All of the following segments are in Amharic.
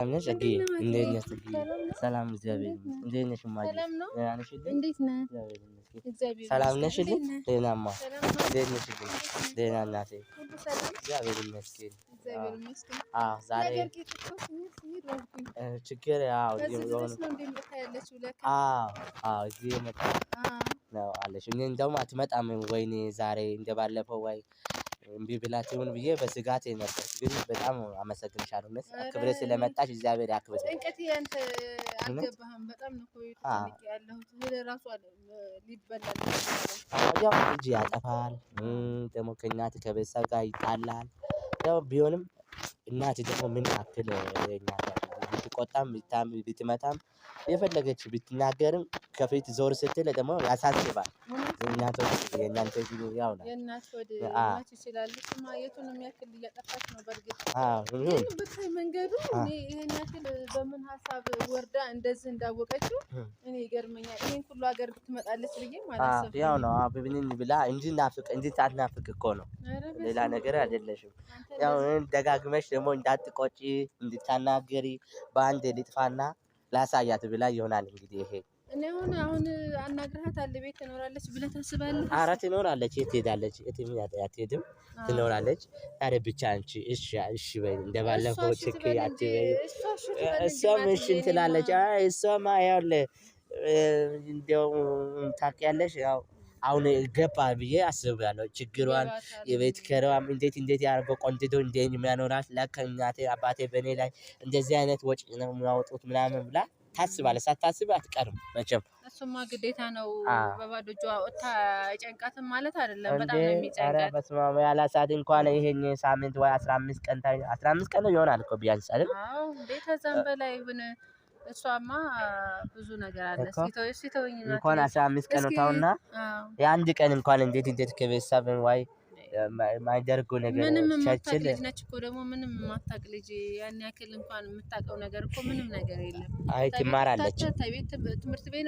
ነሽ ጽጌ? እንዴት ነሽ ጽጌ? ሰላም እግዚአብሔር ይመስገን። እንዴት ነሽ እማዬ? ደህና ነሽልኝ? እንዴት ነህ? ሰላም ነሽልኝ? ደህናማ። እንዴት ነሽልኝ? ደህና እናቴ። እግዚአብሔር ይመስገን። አዎ ዛሬ ችግር ያው እዚህ መጣ ነው አለሽ። እኔ እንደውም አትመጣም ወይኔ ዛሬ እንደባለፈው ወይ እምቢ ብላት ይሁን ብዬ በስጋቴ ነበር። ግን በጣም አመሰግንሻለሁ። እውነት አክብረሽ ስለመጣሽ እግዚአብሔር ያክብርሽ። ጭንቀቴ አንተ አልገባህም። በጣም ነው እኮ ያለሁት ራሱ ሊበላል። ያው ልጅ ያጠፋል ደግሞ ከእናት ከቤተሰብ ጋር ይጣላል። ያው ቢሆንም እናት ደግሞ ምን ያክል እናት ብትቆጣም ብትመታም የፈለገች ብትናገርም ከፊት ዞር ስትል ደግሞ ያሳስባል። እናቶች የእናንተ ቪዲዮ ያው ነው የእናት ወደ ማች ይችላል። የቱንም ያክል እያጠፋች ነው። በርግጥ ግን ብታይ መንገዱ እኔ ይሄን ያክል በምን ሀሳብ ወርዳ እንደዚህ እንዳወቀችው እኔ ይገርመኛል። ይሄን ሁሉ ሀገር ብትመጣለች ብዬ ማለት ነው። ያው ነው አብብንን ብላ እንጂ ሳትናፍቅ እኮ ነው። ሌላ ነገር አይደለሽም። ያው ደጋግመሽ ደግሞ እንዳትቆጪ እንድታናገሪ በአንድ ልጥፋና ላሳያት ብላ ይሆናል እንግዲህ ይሄ እኔ አሁን አናግረሃታል። ቤት ትኖራለች ብለህ ታስባለህ? ኧረ ትኖራለች። የት ትሄዳለች? የትም አትሄድም። ትኖራለች። ኧረ ብቻ አንቺ እሺ በይ እንደባለፈው ችግር አትበይ። እሷም እሺ ትላለች። እሷማ ይኸውልህ እንደው ታውቂያለሽ ያው አሁን ገባ ብዬ አስባለሁ። ችግሯን የቤት ኪራይዋም እንዴት ያደርገው ቆንጥጦ እንደሚያኖራት ለካ እናቴ አባቴ በእኔ ላይ እንደዚህ አይነት ወጪ ነው የሚያወጡት ምናምን ብላ ታስባለች። ሳታስብ አትቀርም መቼም። እሱማ ግዴታ ነው። በባዶ እጇ ወጥታ ጨንቃትም ማለት አይደለም። በጣም ነው የሚጨንቃት። ኧረ በስመ አብ ያላሳት እንኳን ይሄን ሳምንት ወይ 15 ቀን ይሆናል እኮ ቢያንስ አይደል? አዎ እንዴ ከዛም በላይ ይሁን። እሷማ ብዙ ነገር አለ። ሲተውኝ እንኳን 15 ቀን ነው ታውና የአንድ ቀን እንኳን እንዴት ከቤተሰብ ወይ ማይደርጉ ነገር ቸችል ነች እኮ ደግሞ ምንም የማታውቅ ልጅ ያን ያክል እንኳን የምታውቀው ነገር እኮ ምንም ነገር የለም። አይ ትማራለች። ትምህርት ቤት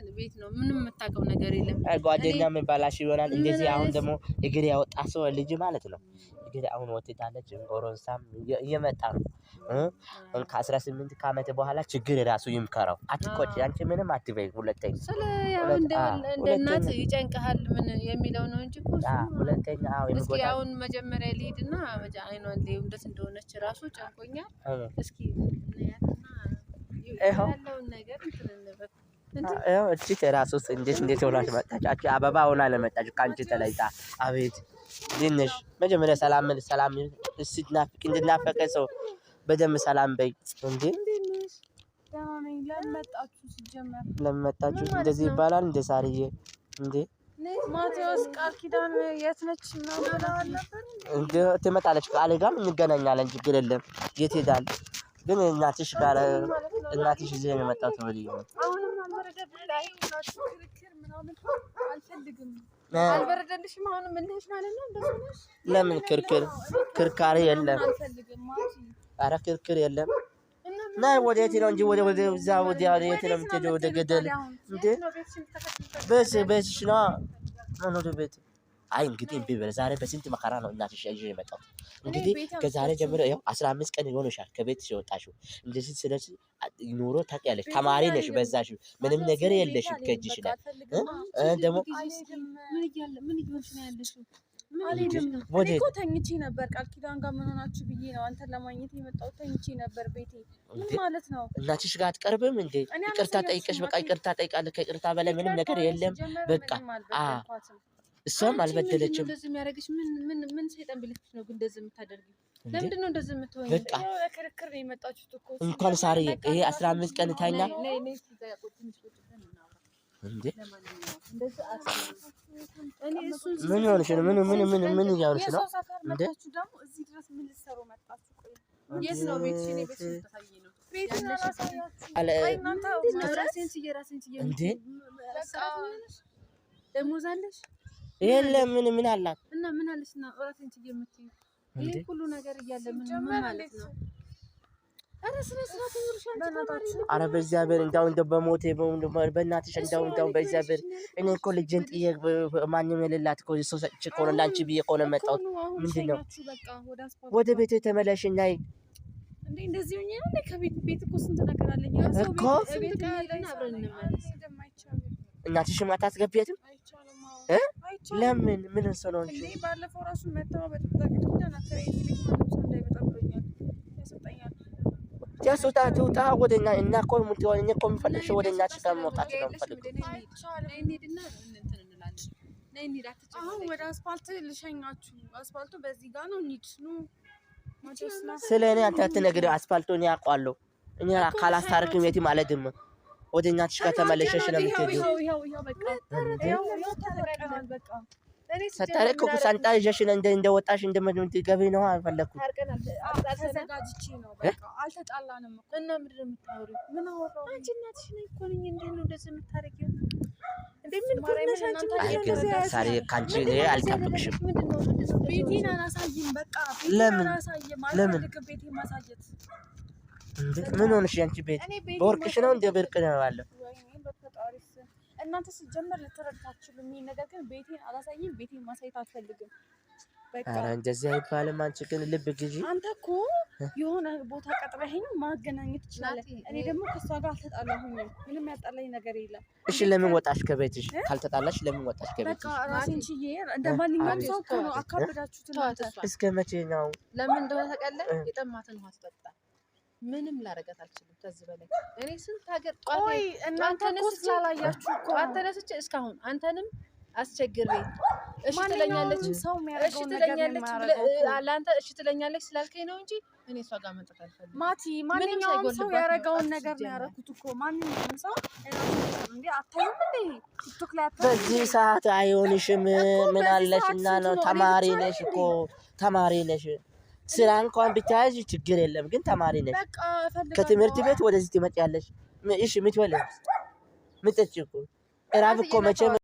ነው ቤት ነው። ምንም የምታውቀው ነገር የለም። ጓደኛ የሚባላሽ ይሆናል እንደዚህ። አሁን ደግሞ እግር ያወጣ ሰው ልጅ ማለት ነው። እግር አሁን ወጥታለች። ጎረምሳም እየመጣ ነው። ከ18 ዓመት በኋላ ችግር ራሱ ይምከረው። አትቆጪ አንቺ ምንም አትበይ። ሁለተኛ ስለ ያው እንደ እናት ይጨንቀሃል ምን የሚለው ነው እንጂ እኮ ሁለተኛ እስኪ አሁን መጀመሪያ ልሂድና አይኗን ሊው እንደት እንደሆነች ራሱ ጨንቆኛል። እስኪ ያለውን ነገር እቺ ራሱስ እንዴት ሆናች መጣች? አበባ ሆና ለመጣች ከአንቺ ተለይታ። አቤት ድንሽ መጀመሪያ ሰላም እንድናፈቀ ሰው በደንብ ሰላም በይ እንዴ። ለመጣችሁ እንደዚህ ይባላል እንደ ሳርዬ እንዴ? ማቴዎስ ቃል ኪዳን የት ነች ነው ብለዋል ነበር። እንዴ ትመጣለች። ቃል ጋር እንገናኛለን። ችግር የለም። የት ሄዳል ግን እናትሽ እዚህ ነው የመጣው ተብለኝ ነው። አሁንም አልበረደልሽ ክርክር ምናምን አልፈልግም። አልበረደልሽም? አሁንም እንደሽ ማለት ነው። እንደሱ ነሽ። ለምን ክርካሪ የለም። ኧረ ክርክር የለም። ናይ ወዴት ነው እንጂ ወደዛ ወዴት ነው የምትሄጂው? ወደ ገደል እንዴ? ቤትሽ ነው። ወደ ቤት አይ እንግዲህ እምቢ በል። ዛሬ በስንት መከራ ነው እናትሽ ይዤ የመጣሁት። እንግዲህ ከዛሬ ጀምሮ ያው 15 ቀን ይሆንሻል ከቤትሽ የወጣሽው። እንደዚህ ስለዚህ ኑሮ ታውቂያለሽ። ተማሪ ነሽ፣ በዛሽ ምንም ነገር የለሽም ከእጅሽ ላይ ደግሞ ምን እየሆንሽ ነው ያለሽው? ወዴት ተኝቼ ነበር። ቃል ኪዳን ጋር ምን ሆናችሁ ብዬ ነው አንተን ለማግኘት የመጣሁት። ተኝቼ ነበር ቤቴ። ምን ማለት ነው? እናትሽ ጋር አትቀርብም እንዴ? ይቅርታ ጠይቀሽ በቃ ይቅርታ ጠይቃለች። ከይቅርታ በላይ ምንም ነገር የለም። በቃ እሷም አልበደለችም። እንደዚህ የሚያደርግሽ ምን ሰይጣን ቢልክሽ ነው ግን እንደዚህ የምታደርጊው? ለምንድን ነው እንደዚህ የምትሆኚ? በቃ ክርክር ነው የመጣችሁት እኮ እንኳን ሳርዬ ይሄ 15 ቀን ታኛ እንዴ? ምን ሆነሽ ነው? ምን እያወራሽ ነው እንዴ? እዚህ ድረስ ምን ልትሰሩ መጣችሁ? ቆይ የት ነው ቤትሽ? እኔ ቤትሽ ተታየኝ ነው ቤትሽ ነው ራሴን እንዴ? ደሞዝ አለሽ? የለም ምን አላት እና ምን አለሽ? እና ራሴን የምትይ ይሄ ሁሉ ነገር እያለ ምን ማለት ነው? ኧረ ስነ ስርዓት ይኖርሻል። ኧረ በእግዚአብሔር እንደው በሞቴ በእናትሽ እንደው በእግዚአብሔር እኔ እኮ ልጄን ጥዬ ማንም የሌላት እኮ ሰው ሰጥቼ እኮ ነው እንዳንቺ ብዬ እኮ ነው የመጣሁት። ምንድን ነው ወደ ቤቴ ተመለሽ እና እንዴ እንደዚህ ሆኜ ነው ከቤት እኮ ስንት ነገር አለኝ እኮ ቤት ያለን አብረን እንመለስ። እናትሽም አታስገቢያትም? ለምን ምን ሰሎን እንዴ ባለፈው ራሱ መጣው በተጠቅል ኪዳና ተረይ ቤት ማንም ሰው እንዳይመጣ ብሎኛል። ያሰጣኛል ያሶታ ትውጣ ወደኛ እና እኮ የምትሆን እኔ እኮ የምፈልግሽ ወደ እናትሽ ጋር መውጣት ነው የምፈልገው። አሁን ወደ አስፋልት ልሸኛችሁ። አስፋልቱ በዚህ ጋር ነው። እንሂድ ኑ ማጀስና ስለ እኔ አንተ አትነግሪ። አስፋልቱን ያውቃለሁ እኔ ካላስታርክም የትም አልሄድም። ወደ እናትሽ ጋር ተመለሸሽ ነው የምትሄጂው። ይኸው በቃ ተረቀናል በቃ ሰታረቅ እኮ ሳንጣ ይዘሽ እንደወጣሽ እንደምትገቢ ነው አልፈለኩም። ተዘጋጅቼ ነው በቃ አልተጣላንም እኮ እና ምንድን ነው የምታወሪው? ምን አወራው? አንቺ እናትሽ ነኝ እኮ ነኝ። እንዴት ነው እንደዚህ የምታረጊው? እንዴ ምን ማርያምን ኮነሽ አንቺ? አይ ግን ዛሬ ካንቺ እኔ አልጠብቅሽም። ምንድን ነው እንደዚህ ቤቴን አላሳይም በቃ ለምን? አላሳይም ለምን? አልፈልግም ቤቴን ማሳየት። ምን ሆነሽ አንቺ? ቤት በወርቅሽ ነው እንደ ብርቅ ነው ያለው። ወይኔ በፈጣሪ ስም እናንተ ሲጀመር ልትረዳችሁ የሚል ነገር ግን ቤቴን አላሳይም ቤቴን ማሳየት አልፈልግም። በቃ ኧረ እንደዚህ አይባልም። አንቺ ግን ልብ ግዢ። አንተ እኮ የሆነ ቦታ ቀጥረኸኝ ማገናኘት ትችላለህ። እኔ ደግሞ ከሷ ጋር አልተጣላሁኝም። ምንም ያጣላኝ ነገር የለም። እሺ ለምን ወጣሽ ከቤትሽ? ካልተጣላሽ ለምን ወጣሽ በቃ ከቤትሽ? ራሴን ችዬ እንደ ማንኛውም ሰው እኮ ነው። አካበዳችሁት እናንተ። እስከ መቼ ነው? ለምን እንደሆነ ታውቃለህ? የጠማትን ውሃ ትጠጣ። ምንም ላረጋት አልችልም ከዚህ በላይ። እኔ ስንት ሀገር ቆይ እናንተ እኮ ስላላያችሁ እኮ ጧት ተነስቼ እስካሁን አንተንም አስቸግሬ እሺ ትለኛለች ሰው እሺ የሚያደርገው ነገር ትለኛለች ለአንተ እሺ ትለኛለች ስላልከኝ ነው እንጂ እኔ እሷ ጋር መምጣት አልፈልግም። ማቲ ማንኛውም ሰው ያደረገውን ነገር ነው ያደረኩት እኮ ማንኛውም ሰው እንዴ አታዩም እንዴ ቲክቶክ ላይ አታዩም? በዚህ ሰዓት አይሆንሽም። ምን አለሽና ነው? ተማሪ ነሽ እኮ ተማሪ ነሽ። ስራ እንኳን ብታያዥ ችግር የለም ግን ተማሪ ነሽ። በቃ ፈልጋ ከትምህርት ቤት ወደዚህ ትመጪያለሽ። እሺ ምትበል ምትጠጪ እኮ እራብ እኮ መቼም